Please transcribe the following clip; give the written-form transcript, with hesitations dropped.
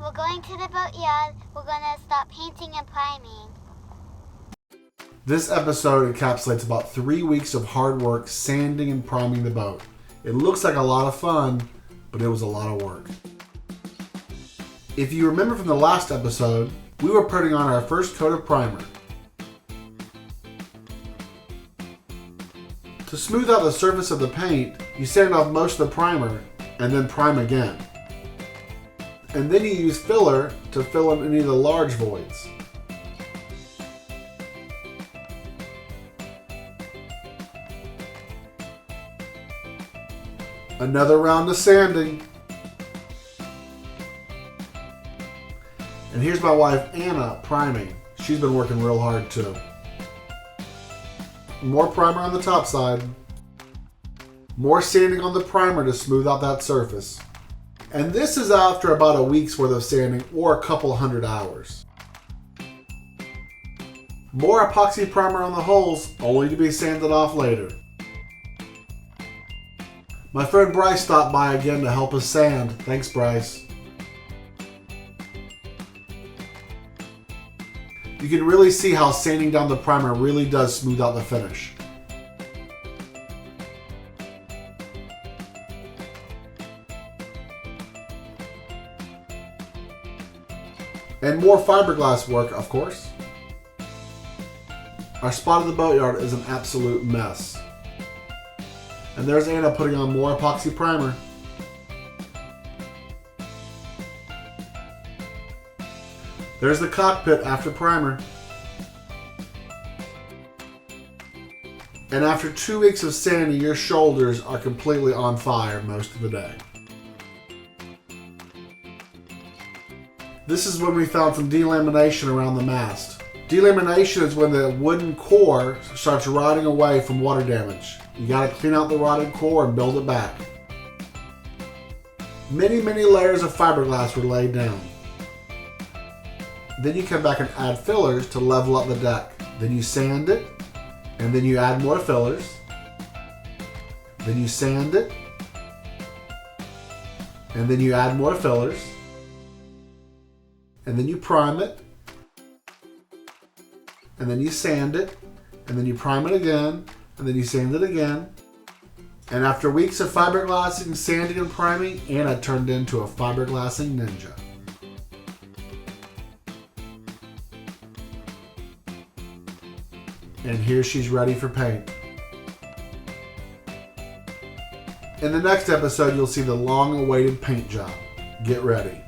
We're going to the boatyard. We're going to start painting and priming. This episode encapsulates about 3 weeks of hard work sanding and priming the boat. It looks like a lot of fun, but it was a lot of work. If you remember from the last episode, we were putting on our first coat of primer. To smooth out the surface of the paint, you sand off most of the primer and then prime again. And then you use filler to fill in any of the large voids. Another round of sanding. And here's my wife Anna priming. She's been working real hard too. More primer on the top side. More sanding on the primer to smooth out that surface. And this is after about a week's worth of sanding or a couple hundred hours. More epoxy primer on the holes, only to be sanded off later. My friend Bryce stopped by again to help us sand. Thanks, Bryce. You can really see how sanding down the primer really does smooth out the finish. And more fiberglass work, of course. Our spot of the boatyard is an absolute mess. And there's Anna putting on more epoxy primer. There's the cockpit after primer. And after 2 weeks of sanding, your shoulders are completely on fire most of the day. This is when we found some delamination around the mast. Delamination is when the wooden core starts rotting away from water damage. You gotta clean out the rotted core and build it back. Many layers of fiberglass were laid down. Then you come back and add fillers to level up the deck. Then you sand it, and then you add more fillers. Then you sand it, and then you add more fillers. And then you prime it, and then you sand it, and then you prime it again, and then you sand it again. And after weeks of fiberglassing, sanding, and priming, Anna turned into a fiberglassing ninja. And here she's ready for paint. In the next episode, you'll see the long-awaited paint job. Get ready.